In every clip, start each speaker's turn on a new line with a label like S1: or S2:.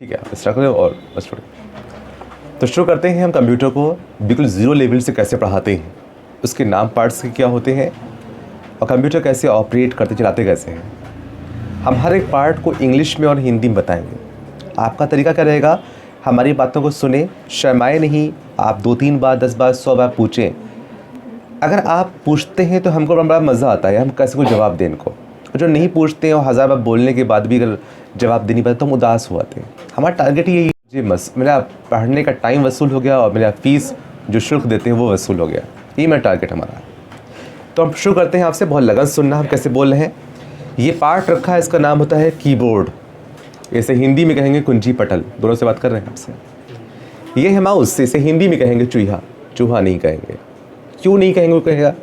S1: ठीक है, आप स्टार्ट करें और बस तो शुरू करते हैं। हम कंप्यूटर को बिल्कुल ज़ीरो लेवल से कैसे पढ़ाते हैं, उसके नाम पार्ट्स के क्या होते हैं और कंप्यूटर कैसे ऑपरेट करते चलाते कैसे हैं। हम हर एक पार्ट को इंग्लिश में और हिंदी में बताएंगे। आपका तरीका क्या रहेगा, हमारी बातों को सुने, शर्माए नहीं। आप 2-3 बार, 10 बार, 100 बार पूछें। अगर आप पूछते हैं तो हमको बड़ा मज़ा आता है, हम कैसे को जवाब देने को। जो नहीं पूछते हैं और 1000 बार बोलने के बाद भी अगर जवाब देनी पड़ता तो हम उदास हो आते हैं। हमारा टारगेट यही है, मेरा पढ़ने का टाइम वसूल हो गया और मेरा फ़ीस जो शुल्क देते हैं वो वसूल हो गया। यही मेरा टारगेट हमारा। तो हम शुरू करते हैं। आपसे बहुत लगन सुनना हम कैसे बोल रहे हैं। ये पार्ट रखा है, इसका नाम होता है कीबोर्ड। इसे हिंदी में कहेंगे कुंजी पटल। दोनों से बात कर रहे हैं आपसे। ये है माउस, इसे हिंदी में कहेंगे चूहा। चूहा नहीं कहेंगे। क्यों नहीं कहेंगे वो कहेगा,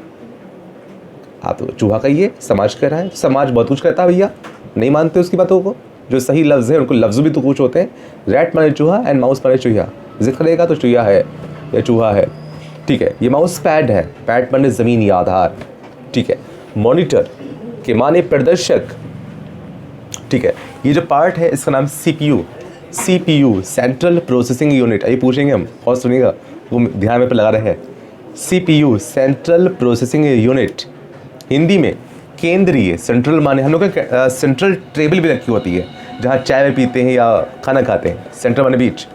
S1: आप तो चूहा कहिए, समाज कह रहा है। समाज बहुत कुछ कहता है भैया, नहीं मानते उसकी बातों को। जो सही लफ्ज़ है उनको लफ्ज़ भी तो कुछ होते हैं। रैट माने चूहा एंड माउस माने चूहा। जिक्र करेगा तो चूहा है या चूहा है। ठीक है, ये माउस पैड है। पैड माने ज़मीन या आधार। ठीक है, मॉनिटर के माने प्रदर्शक। ठीक है, ये जो पार्ट है इसका नाम CPU सेंट्रल प्रोसेसिंग यूनिट। ये पूछेंगे हम, और सुनिएगा, वो ध्यान में पर लगा रहे हैं। CPU central processing unit, Hindi में केंद्रीय। सेंट्रल माने हम लोग का सेंट्रल टेबल भी रखी होती है जहाँ चाय में पीते हैं या खाना खाते हैं। सेंट्रल माने बीच।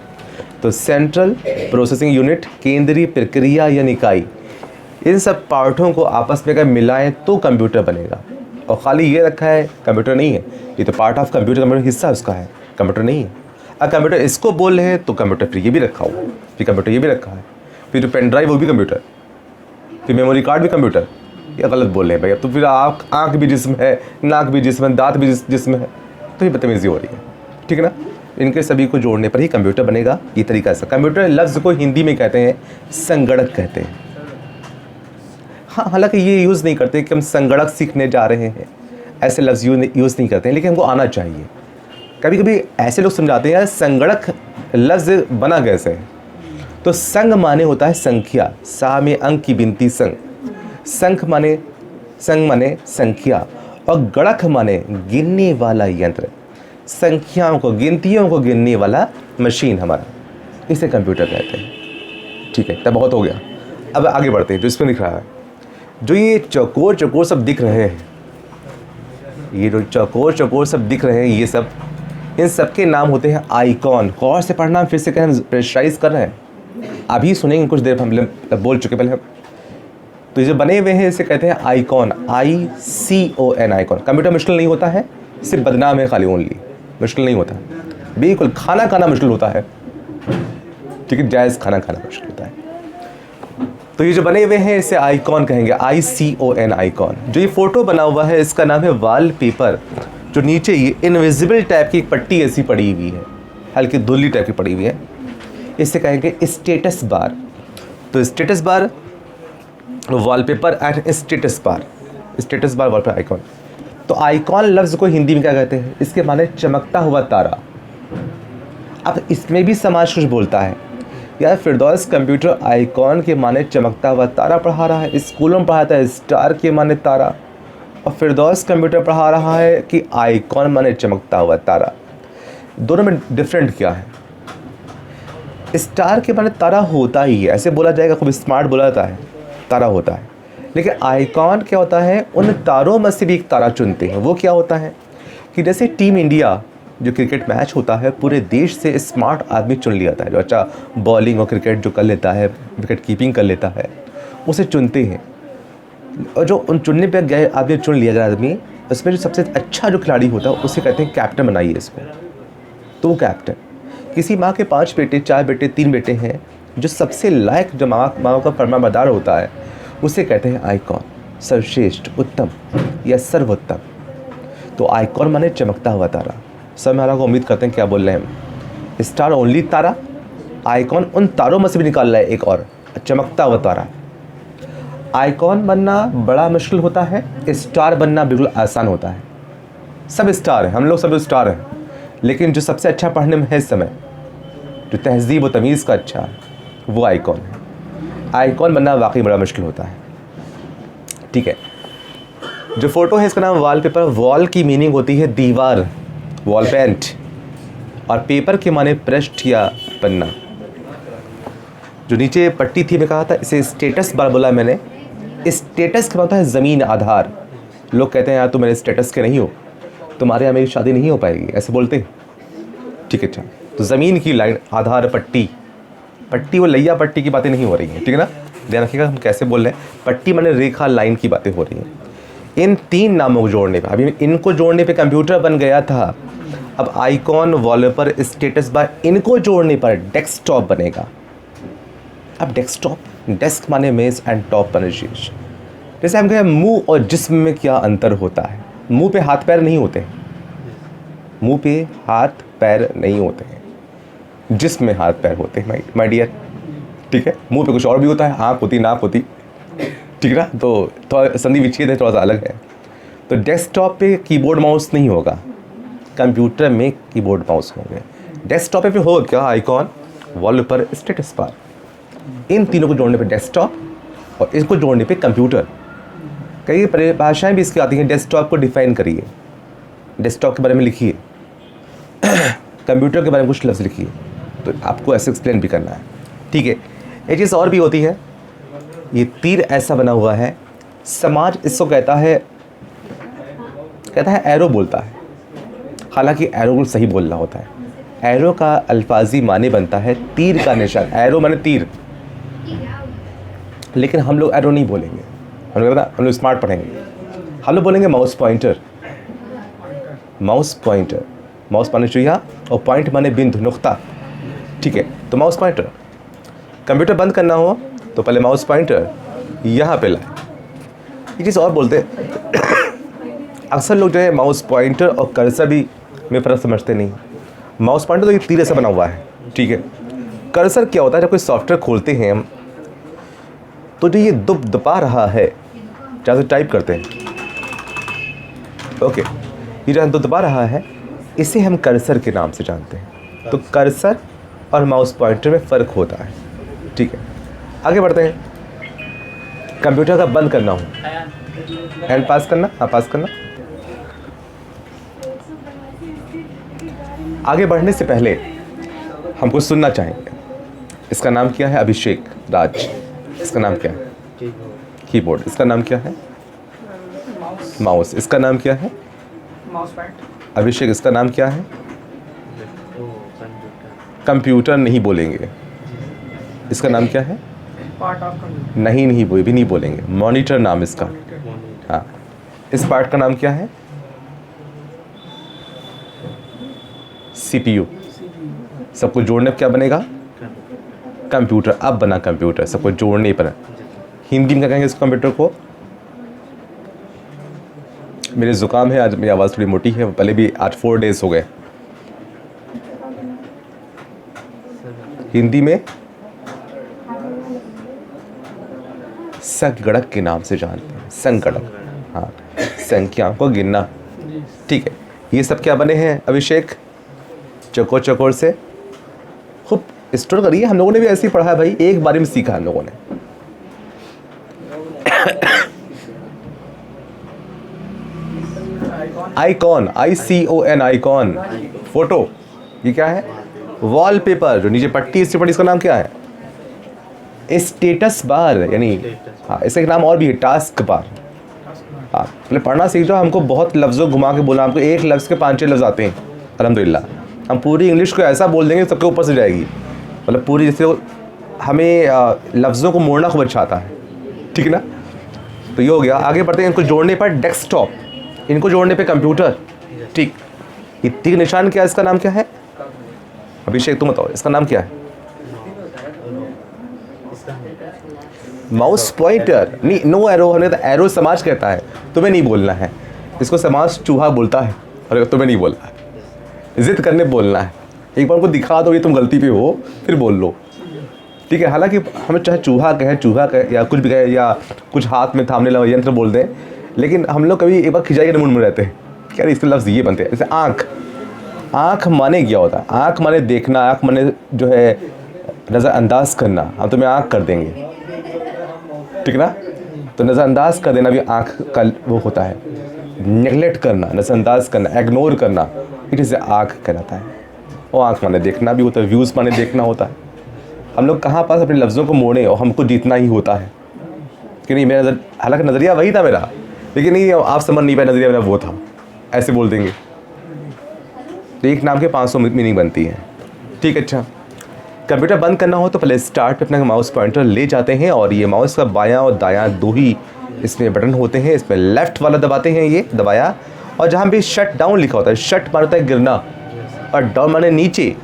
S1: तो सेंट्रल प्रोसेसिंग यूनिट, केंद्रीय प्रक्रिया या निकाय। इन सब पार्टों को आपस में अगर मिलाएं तो कंप्यूटर बनेगा। और ख़ाली ये रखा है, कंप्यूटर नहीं है। ये तो पार्ट ऑफ कंप्यूटर, कंप्यूटर हिस्सा उसका है, कंप्यूटर नहीं है। अगर कंप्यूटर इसको बोल रहे हैं तो कंप्यूटर फिर ये भी रखा हुआ है, फिर कंप्यूटर ये भी रखा है, फिर जो पेन ड्राइव वो भी कंप्यूटर, फिर मेमोरी कार्ड भी कंप्यूटर। ये गलत बोल रहे हैं भाई। अब तो फिर आँख भी जिस्म है, नाक भी जिस्म है, दांत भी जिस्म है, तो ये बदतमीज़ी हो रही है। ठीक है ना। इनके सभी को जोड़ने पर ही कंप्यूटर बनेगा। ये तरीका से कंप्यूटर लफ्ज़ को हिंदी में कहते हैं संगणक कहते हैं। हाँ, हालांकि ये यूज़ नहीं करते कि हम संगणक सीखने जा रहे हैं, ऐसे लफ्ज़ यूज़ नहीं करते हैं, लेकिन हमको आना चाहिए। कभी कभी ऐसे लोग समझाते हैं यार संगणक लफ्ज़ बना कैसे है। तो संग माने होता है संख्या, सा में अंक की गिनती संग। संग माने संख्या और गणक माने गिनने वाला यंत्र। संख्याओं को, गिनतियों को गिनने वाला मशीन हमारा, इसे कंप्यूटर कहते हैं। ठीक है, तब बहुत हो गया। अब आगे बढ़ते हैं। जो इसमें दिख रहा है, जो ये चौकोर चौकोर सब दिख रहे हैं, ये जो चौकोर चौकोर सब दिख रहे हैं, ये सब, इन सब के नाम होते हैं आइकॉन। गौर से पढ़ना, फिर से कहें प्रेशराइज कर रहे हैं। अभी सुनेंगे, कुछ देर हम बोल चुके पहले हम। तो ये जो बने हुए हैं इसे कहते हैं आइकॉन, ICON आइकॉन। कंप्यूटर मुश्किल नहीं होता है, सिर्फ बदनाम है खाली, ओनली मुश्किल नहीं होता। बिल्कुल खाना खाना मुश्किल होता है। ठीक है, जायज़ खाना खाना मुश्किल होता है। तो ये जो बने हुए हैं इसे आइकॉन कहेंगे, ICON आइकॉन। जो ये फ़ोटो बना हुआ है इसका नाम है वॉलपेपर। जो नीचे ये इनविजिबल टाइप की एक पट्टी ऐसी पड़ी हुई है, हल्की धुल्ली टाइप की पड़ी हुई है, इसे कहेंगे स्टेटस बार। तो status bar, wallpaper and status bar, status bar, wallpaper, icon. तो आइकॉन लफ्ज़ को हिंदी में क्या कहते हैं, इसके माने चमकता हुआ तारा। अब इसमें भी समाज कुछ बोलता है यार, फिरदौस कंप्यूटर आइकॉन के माने चमकता हुआ तारा पढ़ा रहा है, स्कूलों में पढ़ाता है स्टार के माने तारा, और फिरदौस कंप्यूटर पढ़ा रहा है कि आइकॉन माने चमकता हुआ तारा। दोनों में डिफरेंट क्या है। स्टार के माने तारा होता ही है, ऐसे बोला जाएगा, खूब स्मार्ट बोला जाता है, तारा होता है। लेकिन आइकॉन क्या होता है, उन तारों में से भी एक तारा चुनते हैं। वो क्या होता है कि जैसे टीम इंडिया जो क्रिकेट मैच होता है, पूरे देश से स्मार्ट आदमी चुन लिया जाता है, जो अच्छा बॉलिंग और क्रिकेट जो कर लेता है, विकेट कीपिंग कर लेता है, उसे चुनते हैं। और जो उन चुनने पर गए आदमी चुन लिया गया आदमी, उसमें जो सबसे अच्छा जो खिलाड़ी होता है उसे कहते हैं कैप्टन बनाइए इसको। तो वो कैप्टन, किसी माँ के 5 बेटे, 4 बेटे, 3 बेटे हैं, जो सबसे लायक जो माँ का फरमाबरदार होता है उसे कहते हैं आइकॉन, सर्वश्रेष्ठ, उत्तम या सर्वोत्तम। तो आइकॉन माने चमकता हुआ तारा। सब हमारा को उम्मीद करते हैं क्या बोल रहे हैं हम, स्टार ओनली तारा, आइकॉन उन तारों में से भी निकाल रहा है एक और, चमकता हुआ तारा। आइकॉन बनना बड़ा मुश्किल होता है, स्टार बनना बिल्कुल आसान होता है। सब स्टार हैं, हम लोग सब स्टार हैं, लेकिन जो सबसे अच्छा पढ़ने में है इस समय, जो तहज़ीब व तमीज़ का अच्छा है, वो आइकॉन है। आइकॉन बनना वाकई बड़ा मुश्किल होता है। ठीक है, जो फ़ोटो है इसका नाम वॉलपेपर। वॉल की मीनिंग होती है दीवार, वॉल पेंट। और पेपर के माने पृष्ठ या पन्ना। जो नीचे पट्टी थी मैं कहा था इसे स्टेटस बार बोला मैंने। स्टेटस का मतलब है ज़मीन आधार। लोग कहते हैं यार तुम मेरे स्टेटस के नहीं हो, तुम्हारे यहाँ मेरी शादी नहीं हो पाएगी, ऐसे बोलते हैं। ठीक है, अच्छा, तो ज़मीन की लाइन, आधार, पट्टी। पट्टी वो लैया पट्टी की बातें नहीं हो रही हैं, ठीक है ना, ध्यान रखिएगा हम कैसे बोल रहे हैं। पट्टी माने रेखा, लाइन की बातें हो रही हैं। इन 3 नामों को जोड़ने पे, अभी इनको जोड़ने पे कंप्यूटर बन गया था। अब आइकॉन, वॉलपेपर, स्टेटस बार, इनको जोड़ने पर डेस्कटॉप बनेगा। अब डेस्कटॉप, डेस्क माने मेज एंड टॉप माने शीर्ष। जैसे हम कहें मुंह और जिस्म में क्या अंतर होता है। मुंह पे हाथ पैर नहीं होते हैं, मुंह पे हाथ पैर नहीं होते हैं, जिस्म में हाथ पैर होते हैं माय डियर। ठीक है, मुंह पे कुछ और भी होता है, आँख होती, नाक होती, ठीक है ना, तो थोड़ा संधि विच्छेद है, थोड़ा सा अलग है। तो डेस्कटॉप पे कीबोर्ड माउस नहीं होगा, कंप्यूटर में कीबोर्ड माउस होंगे। डेस्कटॉप पे होगा क्या, आइकॉन, वॉलपेपर, स्टेटस बार। इन तीनों को जोड़ने पे डेस्कटॉप और इसको जोड़ने पे कंप्यूटर। कई परिभाषाएं भी इसकी आती हैं। डेस्कटॉप को डिफाइन करिए, डेस्कटॉप के बारे में लिखिए, कंप्यूटर के बारे में कुछ लफ्ज़ लिखिए, तो आपको ऐसे एक्सप्लेन भी करना है। ठीक है, एक चीज़ और भी होती है, ये तीर ऐसा बना हुआ है, समाज इसको कहता है एरो बोलता है, हालांकि एरो को सही बोलना होता है। एरो का अल्फाजी माने बनता है तीर का निशान, एरो माने तीर, लेकिन हम लोग एरो नहीं बोलेंगे, हम लोग स्मार्ट पढ़ेंगे, हम लोग बोलेंगे mouse pointer. Mouse pointer, mouse माने चुहिया और पॉइंट माने बिंदु, नुक्ता। ठीक है, तो माउस पॉइंटर। कंप्यूटर बंद करना हो तो पहले माउस पॉइंटर यहाँ पे लाए। ये चीज़ और बोलते हैं अक्सर लोग जो है माउस पॉइंटर और कर्सर भी में फ़र्क समझते नहीं। माउस पॉइंटर तो ये तीर ऐसा बना हुआ है, ठीक है। कर्सर क्या होता है, जब कोई सॉफ्टवेयर खोलते हैं हम तो जो ये दबा रहा है, जहाँ से टाइप करते हैं, ओके, ये जहाँ दबा रहा है इसे हम कर्सर के नाम से जानते हैं। तो कर्सर और माउस पॉइंटर में फ़र्क होता है, ठीक है। आगे बढ़ते हैं। कंप्यूटर का बंद करना हो, हैंड पास करना, हाँ पास करना। आगे बढ़ने से पहले हम कुछ सुनना चाहेंगे। इसका नाम क्या है, अभिषेक राज। इसका नाम क्या है, कीबोर्ड। इसका नाम क्या है, माउस। इसका नाम क्या है,
S2: माउस पैड।
S1: अभिषेक इसका नाम क्या है, कंप्यूटर नहीं बोलेंगे। इसका नाम क्या है,
S2: पार्ट ऑफ कंप्यूटर।
S1: नहीं वो भी नहीं बोलेंगे, मॉनिटर नाम इसका। हाँ, इस पार्ट का नाम क्या है, सीपीयू। सबको जोड़ने पर क्या बनेगा, कंप्यूटर। अब बना कंप्यूटर, सबको जोड़ने पर। हिंदी में क्या कहेंगे इस कंप्यूटर को, मेरे ज़ुकाम है आज, मेरी आवाज़ थोड़ी मोटी है, पहले भी आज 4 डेज़ हो गए। हिंदी में संगणक के नाम से जानते हैं, संगणक। हाँ, संख्याओं को गिनना, ठीक है। ये सब क्या बने हैं अभिषेक, चकोर चकोर से। खूब स्टोर करिए, हम लोगों ने भी ऐसे ही पढ़ा है भाई, एक बारी में सीखा हम लोगों ने। Icon, ICON, icon, photo. ये क्या है, वॉलपेपर। जो नीचे पट्टी इससे पट्टी, इसका नाम क्या है, स्टेटस बार, यानी हाँ इसका एक नाम और भी है, टास्क बार। हाँ, पहले पढ़ना सीख जाओ। हमको बहुत लफ्ज़ों घुमा के बोला, हमको एक लफ्ज़ के 5-6 लफ्ज़ आते हैं अल्हम्दुलिल्लाह। हम पूरी इंग्लिश को ऐसा बोल देंगे सबके ऊपर से जाएगी, मतलब पूरी, जैसे हमें लफ्ज़ों को मोड़ना खूब अच्छा आता है, ठीक है ना। तो ये हो गया। आगे बढ़ते हैं। इनको जोड़ने पर डेस्कटॉप, इनको जोड़ने पे कंप्यूटर, ठीक। ये तीर निशान क्या है, इसका नाम क्या है, अभिषेक तुम बताओ इसका नाम क्या है, माउस पॉइंटर। नहीं, नो एरो, हमने तो एरो समाज कहता है, तुम्हें नहीं बोलना है। इसको समाज चूहा बोलता है, और तुम्हें नहीं बोलना है, जिद करने बोलना है। एक बार उनको दिखा दो ये तुम गलती पे हो, फिर बोल लो, ठीक है। हालांकि हमें चाहे चूहा कहे या कुछ भी कहे, या कुछ हाथ में थामने लगा यंत्र बोल दें, लेकिन हम लोग कभी एक बार खिंचाई के मूड में रहते हैं, क्या इसके लफ्ज़ ये बनते हैं। जैसे आँख, आँख माने क्या होता है, आँख माने देखना, आँख माने जो है नज़रअंदाज करना। हम तुम्हें आँख कर देंगे, ठीक है ना। तो नज़रअंदाज कर देना भी आँख का वो होता है। नेगलेक्ट करना, नज़रअंदाज करना, इग्नोर करना, इट इज़ आँख कहलाता है। और आँख माने देखना भी होता है, व्यूज़ माने देखना होता है। हम लोग कहाँ पास अपने लफ्ज़ों को मोड़ें और हमको जीतना ही होता है कि नहीं। मेरा हालांकि नज़रिया वही था मेरा, लेकिन नहीं आप समझ नहीं पाए नज़रिया मेरा वो था, ऐसे बोल देंगे। तो एक नाम के 500 मीनिंग बनती है। ठीक है, अच्छा कंप्यूटर बंद करना हो तो पहले स्टार्ट पे अपना माउस पॉइंटर ले जाते हैं और ये माउस का बायां और दायां दो ही इसमें बटन होते हैं। इसमें लेफ़्ट वाला दबाते हैं, ये दबाया, और जहाँ भी शट डाउन लिखा होता है, शट माने होता है गिरना और डाउन माने नीचे।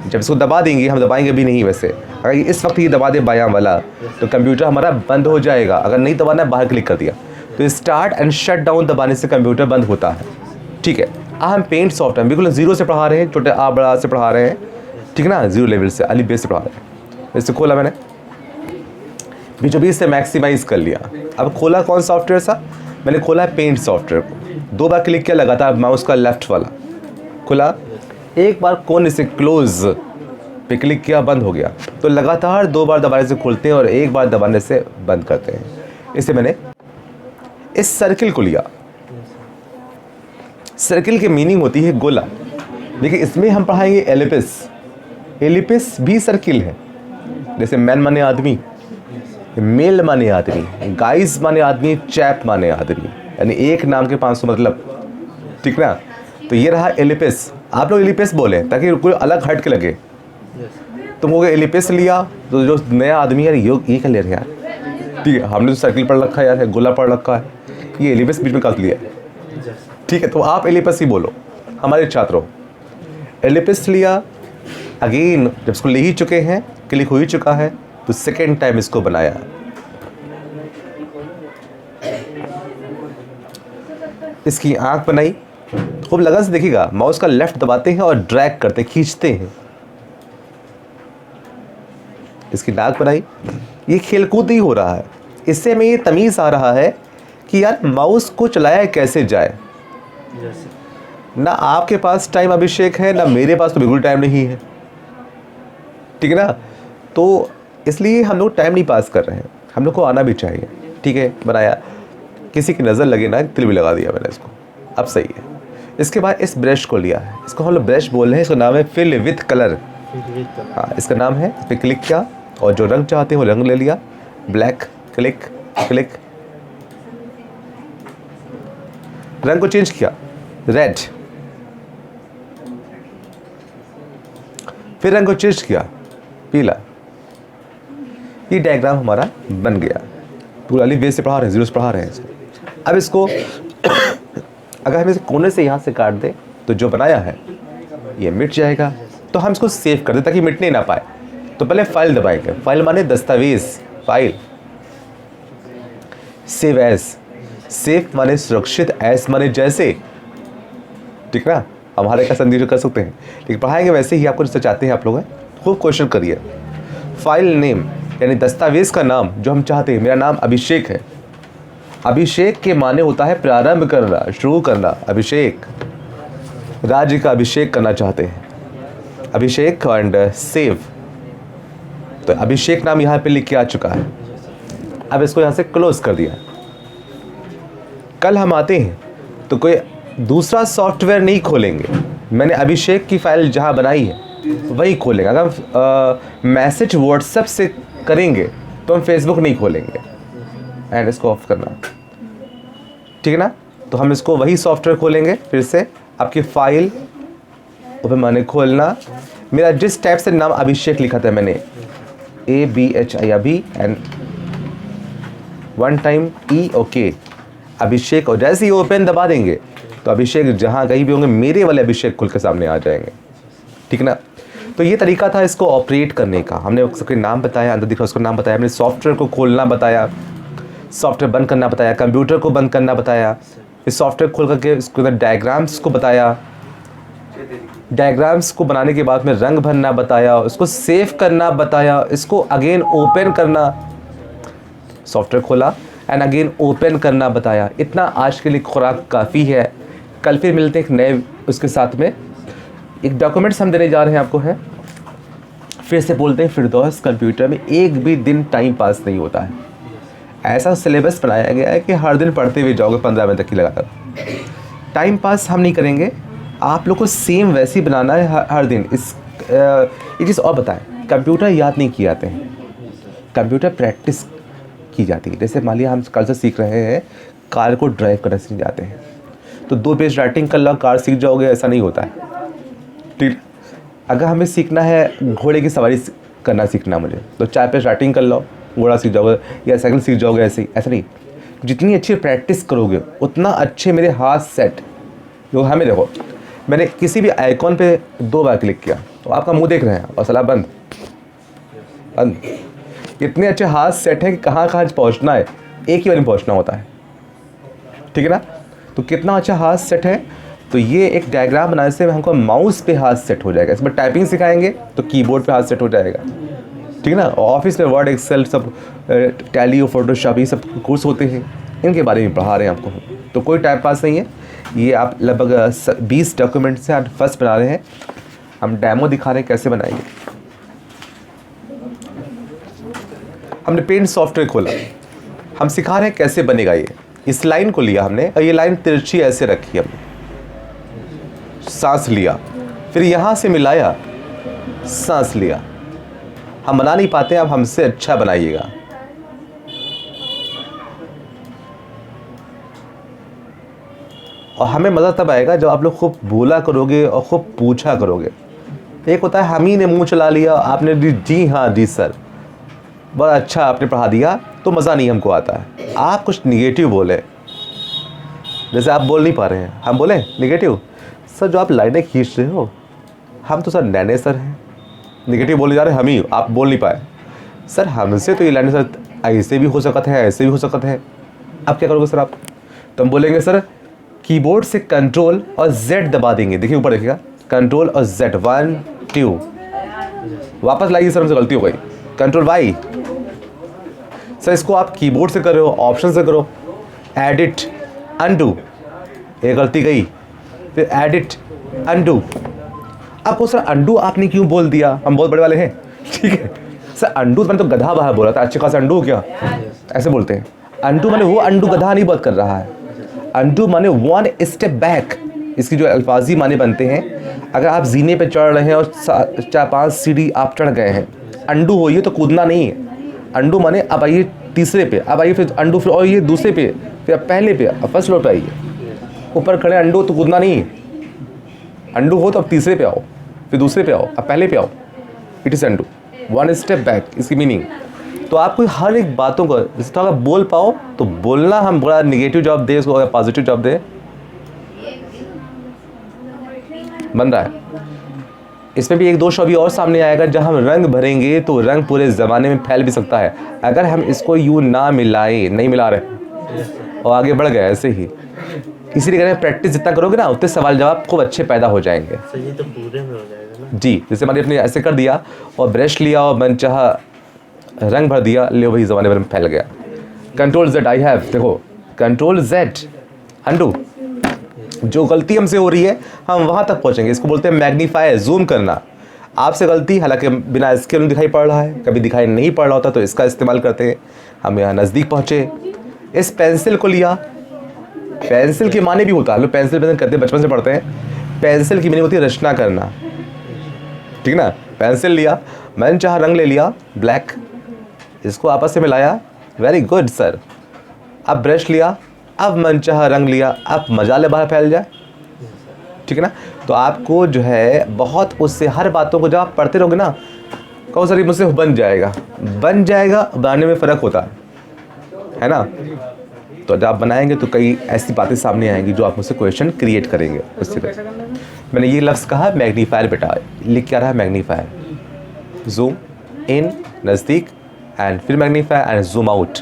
S1: जब इसको दबा देंगे, हम दबाएंगे भी नहीं वैसे, अगर इस वक्त ये दबा दे बायां वाला तो कंप्यूटर हमारा बंद हो जाएगा। अगर नहीं दबाना है, बाहर क्लिक कर दिया, तो स्टार्ट एंड शट डाउन दबाने से कंप्यूटर बंद होता है। ठीक है, हम पेंट सॉफ्टवेयर बिल्कुल ज़ीरो से पढ़ा रहे हैं, छोटे आ बड़ा से पढ़ा रहे हैं, ठीक है ना, ज़ीरो लेवल से, अली बेस से पढ़ा रहे हैं। इससे खोला मैंने, बीचों बीच से मैक्सिमाइज़ कर लिया। अब खोला कौन सॉफ्टवेयर सा, मैंने खोला है पेंट सॉफ्टवेयर को। 2 बार क्लिक किया लगातार, माउस का लेफ्ट वाला खुला, एक बार कोने से क्लोज पे क्लिक किया, बंद हो गया। तो लगातार 2 बार दबाने से खोलते हैं और 1 बार दबाने से बंद करते हैं। इसे मैंने इस सर्किल को लिया। सर्किल की मीनिंग होती है गोला, लेकिन इसमें हम पढ़ाएंगे एलिपिस। एलिपिस भी सर्किल है। जैसे मैन माने आदमी, मेल माने आदमी, गाइस माने आदमी, चैप माने आदमी, यानी एक नाम के 500 मतलब, ठीक ना। तो ये रहा एलिपिस। आप लोग एलिपिस बोले ताकि कोई अलग हट के लगे। तुम हो गए एलिपिस लिया, तो जो नया आदमी है ये क्या ले रहे हैं यार, ठीक है, हमने तो सर्किल पढ़ रखा है यार, गोला पढ़ रखा है, ये एलिपिस बीच में काट लिया, ठीक है। तो आप एलिपिस ही बोलो, हमारे छात्रों। एलिपिस लिया, अगेन जब इसको ले ही चुके हैं, क्लिक हो ही चुका है, तो सेकेंड टाइम इसको बनाया। इसकी आंख बनाई, खूब लगन से देखिएगा, माउस का लेफ्ट दबाते हैं और ड्रैग करते, खींचते हैं। इसकी नाक बनाई। ये खेलकूद ही हो रहा है, इससे हमें ये तमीज़ आ रहा है कि यार माउस को चलाया कैसे जाए। ना आपके पास टाइम अभिषेक है, ना मेरे पास तो बिल्कुल टाइम नहीं है, ठीक है ना। तो इसलिए हम लोग टाइम नहीं पास कर रहे हैं, हम लोग को आना भी चाहिए। ठीक है, बनाया, किसी की नज़र लगे ना, तिल भी लगा दिया मैंने इसको, अब सही है। इसके बाद इस ब्रश को लिया है, इसको हम लोग ब्रश बोल रहे हैं, इसका नाम है फिल विथ कलर। हाँ, इसका नाम है। इस पर क्लिक किया और जो रंग चाहते हैं वो रंग ले लिया, ब्लैक, क्लिक क्लिक, रंग को चेंज किया, रेड, फिर रंग को चेंज किया, पीला। ये डायग्राम हमारा बन गया। पूरा अली बेस से पढ़ा रहे हैं, जीरो से पढ़ा रहे हैं। अब इसको अगर हम इसे कोने से यहाँ से काट दें तो जो बनाया है ये मिट जाएगा। तो हम इसको सेव कर दें ताकि मिटने ना पाए। तो पहले फाइल दबाएंगे, फाइल माने दस्तावेज, फाइल, सेव एज, सेव माने सुरक्षित, एस माने जैसे, ठीक ना। हमारे का संदेश कर सकते हैं, लेकिन पढ़ाएंगे वैसे ही आपको जैसे चाहते हैं आप लोग, खूब क्वेश्चन करिए। फाइल नेम यानी दस्तावेज का नाम जो हम चाहते हैं। मेरा नाम अभिषेक है, अभिषेक के माने होता है प्रारंभ करना, शुरू करना। अभिषेक, राज्य का अभिषेक करना चाहते हैं, अभिषेक एंड सेव। तो अभिषेक नाम यहाँ पे लिख के आ चुका है। अब इसको यहाँ से क्लोज कर दिया। कल हम आते हैं तो कोई दूसरा सॉफ्टवेयर नहीं खोलेंगे, मैंने अभिषेक की फाइल जहाँ बनाई है वही खोलेंगे। अगर हम मैसेज व्हाट्सएप से करेंगे तो हम फेसबुक नहीं खोलेंगे। एंड इसको ऑफ करना, ठीक है ना। तो हम इसको वही सॉफ्टवेयर खोलेंगे फिर से। आपकी फाइल ओपन माने खोलना। मेरा जिस टाइप से नाम अभिषेक लिखा था मैंने, ABHI अभी, एंड 1 टाइम E ओके, अभिषेक। और जैसे ही ओपन दबा देंगे तो अभिषेक जहाँ कहीं भी होंगे मेरे वाले अभिषेक खुल के सामने आ जाएंगे, ठीक ना। तो ये तरीका था इसको ऑपरेट करने का। हमने उसके नाम बताया, अंदर दिखा उसका नाम बताया, हमने सॉफ्टवेयर को खोलना बताया, सॉफ्टवेयर बंद करना बताया, कंप्यूटर को बंद करना बताया, इस सॉफ्टवेयर खोल करके इसके अंदर डायग्राम्स को बताया, डायग्राम्स को बनाने के बाद में रंग भरना बताया, उसको सेव करना बताया, इसको अगेन ओपन करना, सॉफ्टवेयर खोला एंड अगेन ओपन करना बताया। इतना आज के लिए खुराक काफ़ी है। कल फिर मिलते हैं एक नए उसके साथ में। एक डॉक्यूमेंट्स हम देने जा रहे हैं आपको है। फिर से बोलते हैं, फिरदौस कंप्यूटर में एक भी दिन टाइम पास नहीं होता है। ऐसा सिलेबस बनाया गया है कि हर दिन पढ़ते हुए जाओगे 15 मिनट तक की लगातार। टाइम पास हम नहीं करेंगे, आप लोग को सेम वैसे ही बनाना है हर दिन। ये चीज़ और बताएं, कंप्यूटर याद नहीं किए जाते हैं, कंप्यूटर प्रैक्टिस की जाती है। जैसे मान लिया हम कल से सीख रहे हैं कार को ड्राइव करना सीख जाते हैं, तो 2 पेज राइटिंग कर लो कार सीख जाओगे, ऐसा नहीं होता है। ठीक, अगर हमें सीखना है घोड़े की सवारी करना सीखना मुझे, तो 4 पेज राइटिंग कर लो, घोड़ा सीख जाओगे या साइकिल सीख जाओगे, ऐसे ही ऐसा नहीं। जितनी अच्छी प्रैक्टिस करोगे उतना अच्छे मेरे हाथ सेट। जो हमें देखो, मैंने किसी भी आइकॉन पे 2 बार क्लिक किया तो आपका मुंह देख रहे हैं और सलाह बंद बंद। इतने अच्छे हाथ सेट हैं कि कहाँ कहाँ पहुँचना है एक ही बार में पहुँचना होता है, ठीक है ना। तो कितना अच्छा हाथ सेट है। तो ये एक डायग्राम बनाने से हमको माउस पे हाथ सेट हो जाएगा। इसमें टाइपिंग सिखाएंगे तो कीबोर्ड पे हाथ सेट हो जाएगा, ठीक है ना। ऑफिस में वर्ड एक्सेल सब टैली और फोटोशॉप ये सब कोर्स होते हैं, इनके बारे में पढ़ा रहे हैं आपको। तो कोई टाइम पास नहीं है, ये आप लगभग 20 डॉक्यूमेंट से आप फर्स्ट बना रहे हैं। हम डेमो दिखा रहे हैं कैसे बनाएंगे। हमने पेंट सॉफ्टवेयर खोला, हम सिखा रहे हैं कैसे बनेगा ये। इस लाइन को लिया हमने और ये लाइन तिरछी ऐसे रखी हमने, सांस लिया, फिर यहाँ से मिलाया, सांस लिया। हम बना नहीं पाते, आप हमसे अच्छा बनाइएगा। और हमें मज़ा तब आएगा जब आप लोग खूब बोला करोगे और खूब पूछा करोगे। एक होता है हम ही ने मुंह चला लिया, आपने जी हाँ जी सर, बड़ा अच्छा आपने पढ़ा दिया, तो मज़ा नहीं हमको आता है। आप कुछ निगेटिव बोले, जैसे आप बोल नहीं पा रहे हैं, हम बोले निगेटिव, सर जो आप लाइनें खींच रहे हो, हम तो सर नैने सर हैं, निगेटिव बोले जा रहे हैं हम ही, आप बोल नहीं पाए। सर हमसे तो ये लाइनें सर ऐसे भी हो सकता है, ऐसे भी हो सकता है, आप क्या करोगे सर आप? तो हम बोलेंगे सर कीबोर्ड से कंट्रोल और Z दबा देंगे, देखिए ऊपर देखिएगा, कंट्रोल और Z, 1 2, वापस लाइए सर हमसे गलती हो गई, कंट्रोल Y। सर इसको आप कीबोर्ड से कर रहे हो, ऑप्शन से करो, एडिट अनडू, ये गलती गई, फिर एडिट अनडू। आपको सर अनडू आपने क्यों बोल दिया, हम बहुत बड़े वाले हैं, ठीक है सर। अनडू मैंने तो गधा बाहर बोला था, अच्छे खासा अनडू क्या ऐसे बोलते हैं। अनडू माने वो अनडू गधा नहीं बात कर रहा है, अनडू माने 1 स्टेप बैक। इसकी जो अल्फाजी माने बनते हैं, अगर आप जीने पे चढ़ रहे हैं और 4-5 सीढ़ी आप चढ़ गए हैं, अनडू होइए तो कूदना नहीं है। अनडू माने अब आइए तीसरे पे, अब आइए फिर अनडू, फिर और ये दूसरे पे, फिर अब पहले पे, अब फर्स्ट फ्लोर पे आइए, ऊपर खड़े अनडू तो कूदना नहीं है। अनडू हो तो अब तीसरे पे आओ, फिर दूसरे पे आओ, अब पहले पे आओ, it is undo, 1 step back इसकी मीनिंग। तो आपको हर एक बातों को जिस तरह बोल पाओ तो बोलना। हम बड़ा निगेटिव जवाब दे इसको, अगर पॉजिटिव जवाब दे, बन रहा है। इसमें भी 1-2 शब्द और सामने आएगा, जब हम रंग भरेंगे तो रंग पूरे ज़माने में फैल भी सकता है। अगर हम इसको यूँ ना मिलाएं, नहीं मिला रहे और आगे बढ़ गए ऐसे ही, इसीलिए कह रहे हैं प्रैक्टिस जितना करोगे ना उतने सवाल जवाब खूब अच्छे पैदा हो जाएंगे।
S3: ये तो पूरे में हो जाएगा ना
S1: जी। जैसे मैंने अपने ऐसे कर दिया और ब्रश लिया और मन चाहा रंग भर दिया, ले वही ज़माने भर में फैल गया। कंट्रोल Z आई हैव, देखो कंट्रोल Z अनडू। जो गलती हमसे हो रही है हम वहाँ तक पहुँचेंगे, इसको बोलते हैं मैग्नीफाई, जूम करना। आपसे गलती हालांकि बिना इसके में दिखाई पड़ रहा है, कभी दिखाई नहीं पड़ रहा होता, तो इसका इस्तेमाल करते हैं। हम यहाँ नज़दीक पहुँचे, इस पेंसिल को लिया। पेंसिल के माने भी होता है, लोग पेंसिल पेंसिल करते हैं, बचपन से पढ़ते हैं। पेंसिल की मीनिंग होती है रचना करना, ठीक ना। पेंसिल लिया, मैंने चाहा रंग ले लिया ब्लैक, इसको आपस से मिलाया, वेरी गुड सर। अब ब्रश लिया, अब मनचाहा रंग लिया, अब मजाले बाहर फैल जाए, ठीक है ना। तो आपको जो है बहुत उससे हर बातों को जब आप पढ़ते रहोगे ना, कहो सर ये मुझसे बन जाएगा, बन जाएगा, बनाने में फ़र्क होता है ना। तो जब आप बनाएंगे तो कई ऐसी बातें सामने आएंगी जो आप मुझसे क्वेश्चन क्रिएट करेंगे उससे। मैंने ये लफ्ज़ कहा मैग्नीफायर, बेटा लिख क्या रहा है मैग्नीफायर, जूम इन नज़दीक एंड फिर मैग्नीफाई एंड जूम आउट,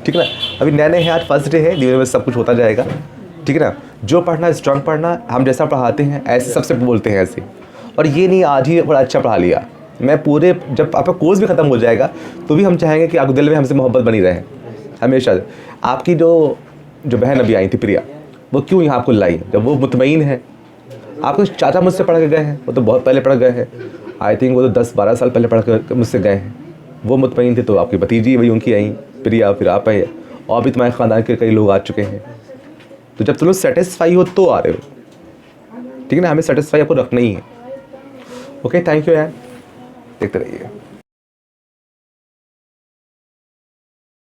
S1: ठीक है ना। अभी नए नए हैं, आज फर्स्ट डे है, धीरे में सब कुछ होता जाएगा, ठीक है ना। जो पढ़ना स्ट्रांग पढ़ना, हम जैसा पढ़ाते हैं ऐसे सबसे बोलते हैं ऐसे। और ये नहीं आज ही बड़ा अच्छा पढ़ा लिया, मैं पूरे जब आपका कोर्स भी ख़त्म हो जाएगा तो भी हम चाहेंगे कि आपके दिल में हमसे मोहब्बत बनी रहे हमेशा। आपकी जो बहन अभी आई थी प्रिया, वो क्यों यहाँ आपको लाई, जब वो मुतमईन है। आपके चाचा मुझसे पढ़ के गए हैं, वो तो बहुत पहले पढ़ गए हैं, आई थिंक वो तो 10-12 साल पहले पढ़ कर मुझसे गए हैं। वो मुतमईन थे, तो आपकी भतीजी वही उनकी आई प्रिया, फिर आप आए, और भी तुम्हारे ख़ानदान के कई लोग आ चुके हैं। तो जब तुम लोग सेटिस्फाई हो तो आ रहे हो, ठीक है ना, हमें सेटिस्फाई आपको रखना ही है। ओके, थैंक यू यार, देखते रहिए।